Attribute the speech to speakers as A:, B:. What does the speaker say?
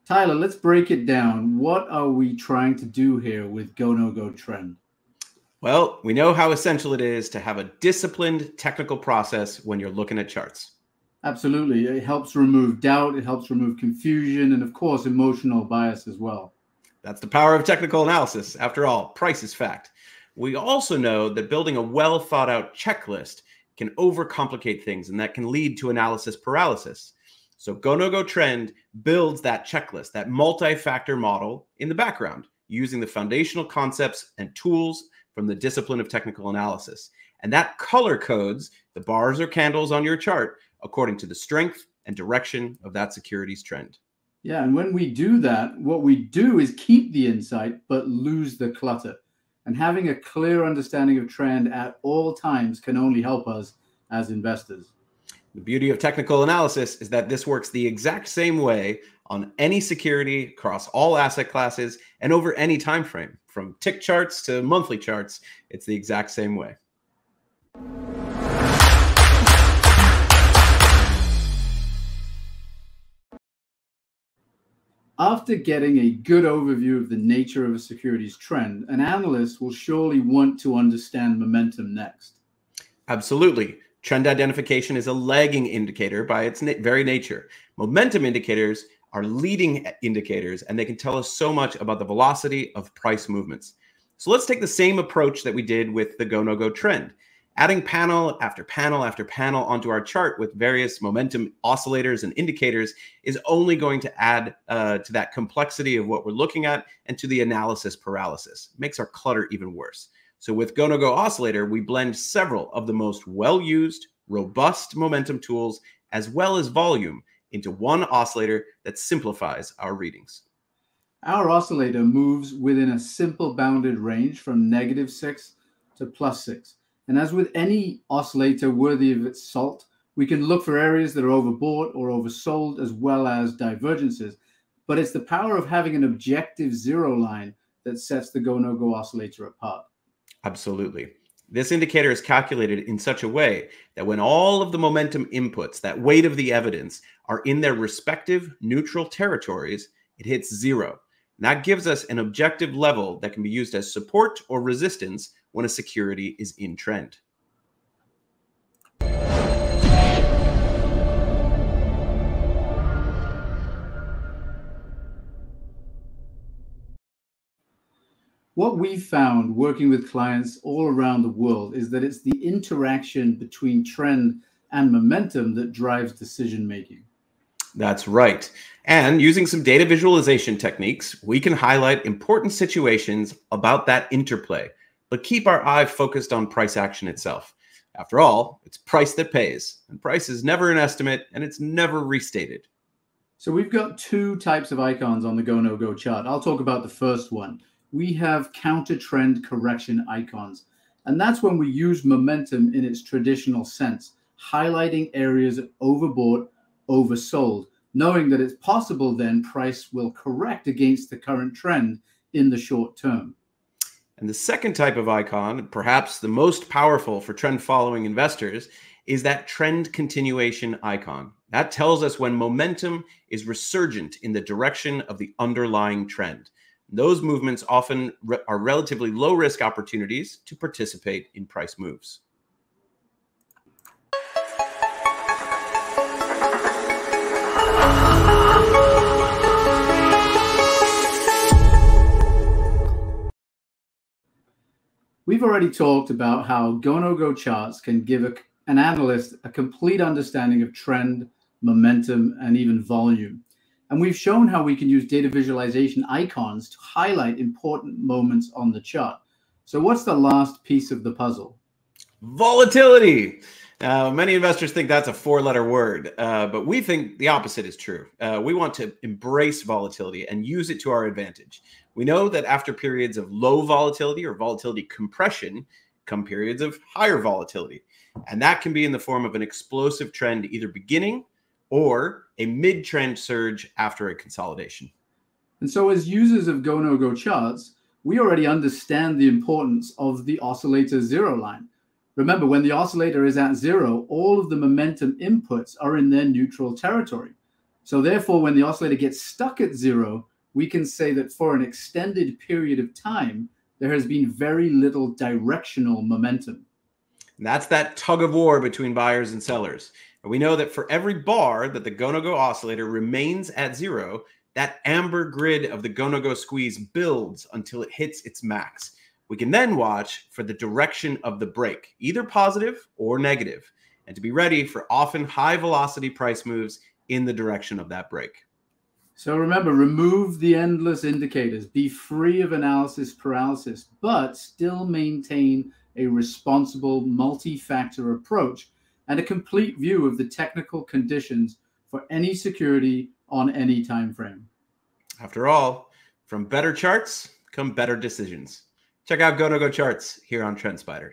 A: Tyler, let's break it down. What are we trying to do here with GoNoGo Trend?
B: Well, we know how essential it is to have a disciplined technical process when you're looking at charts.
A: Absolutely. It helps remove doubt. It helps remove confusion and, of course, emotional bias as well.
B: That's the power of technical analysis. After all, price is fact. We also know that building a well thought out checklist can overcomplicate things, and that can lead to analysis paralysis. So GoNoGo Trend builds that checklist, that multi-factor model in the background, using the foundational concepts and tools from the discipline of technical analysis. And that color codes the bars or candles on your chart according to the strength and direction of that security's trend.
A: Yeah, and when we do that, what we do is keep the insight, but lose the clutter. And having a clear understanding of trend at all times can only help us as investors.
B: The beauty of technical analysis is that this works the exact same way on any security across all asset classes and over any time frame, from tick charts to monthly charts. It's the exact same way.
A: After getting a good overview of the nature of a security's trend, an analyst will surely want to understand momentum next.
B: Absolutely. Trend identification is a lagging indicator by its very nature. Momentum indicators are leading indicators, and they can tell us so much about the velocity of price movements. So let's take the same approach that we did with the GoNoGo Trend. Adding panel after panel after panel onto our chart with various momentum oscillators and indicators is only going to add to that complexity of what we're looking at and to the analysis paralysis. It makes our clutter even worse. So with GoNoGo Oscillator, we blend several of the most well-used, robust momentum tools as well as volume into one oscillator that simplifies our readings.
A: Our oscillator moves within a simple bounded range from -6 to +6. And as with any oscillator worthy of its salt, we can look for areas that are overbought or oversold as well as divergences. But it's the power of having an objective zero line that sets the GoNoGo oscillator apart.
B: Absolutely. This indicator is calculated in such a way that when all of the momentum inputs, that weight of the evidence, are in their respective neutral territories, it hits zero. And that gives us an objective level that can be used as support or resistance when a security is in trend.
A: What we've found working with clients all around the world is that it's the interaction between trend and momentum that drives decision making.
B: That's right. And using some data visualization techniques, we can highlight important situations about that interplay, but keep our eye focused on price action itself. After all, it's price that pays, and price is never an estimate, and it's never restated.
A: So we've got two types of icons on the GoNoGo chart. I'll talk about the first one. We have counter trend correction icons, and that's when we use momentum in its traditional sense, highlighting areas of overbought, oversold, knowing that it's possible then price will correct against the current trend in the short term.
B: And the second type of icon, perhaps the most powerful for trend following investors, is that trend continuation icon. That tells us when momentum is resurgent in the direction of the underlying trend. Those movements often are relatively low risk opportunities to participate in price moves.
A: We've already talked about how GoNoGo charts can give an analyst a complete understanding of trend, momentum, and even volume. And we've shown how we can use data visualization icons to highlight important moments on the chart. So what's the last piece of the puzzle?
B: Volatility. Many investors think that's a four-letter word, but we think the opposite is true. We want to embrace volatility and use it to our advantage. We know that after periods of low volatility or volatility compression come periods of higher volatility. And that can be in the form of an explosive trend either beginning or a mid-trend surge after a consolidation.
A: And so as users of GoNoGo charts, we already understand the importance of the oscillator zero line. Remember, when the oscillator is at zero, all of the momentum inputs are in their neutral territory. So therefore, when the oscillator gets stuck at zero, we can say that for an extended period of time, there has been very little directional momentum.
B: And that's that tug of war between buyers and sellers. And we know that for every bar that the GoNoGo oscillator remains at zero, that amber grid of the GoNoGo squeeze builds until it hits its max. We can then watch for the direction of the break, either positive or negative, and to be ready for often high velocity price moves in the direction of that break.
A: So remember, remove the endless indicators, be free of analysis paralysis, but still maintain a responsible multi-factor approach and a complete view of the technical conditions for any security on any time frame.
B: After all, from better charts come better decisions. Check out GoNoGo Charts here on TrendSpider.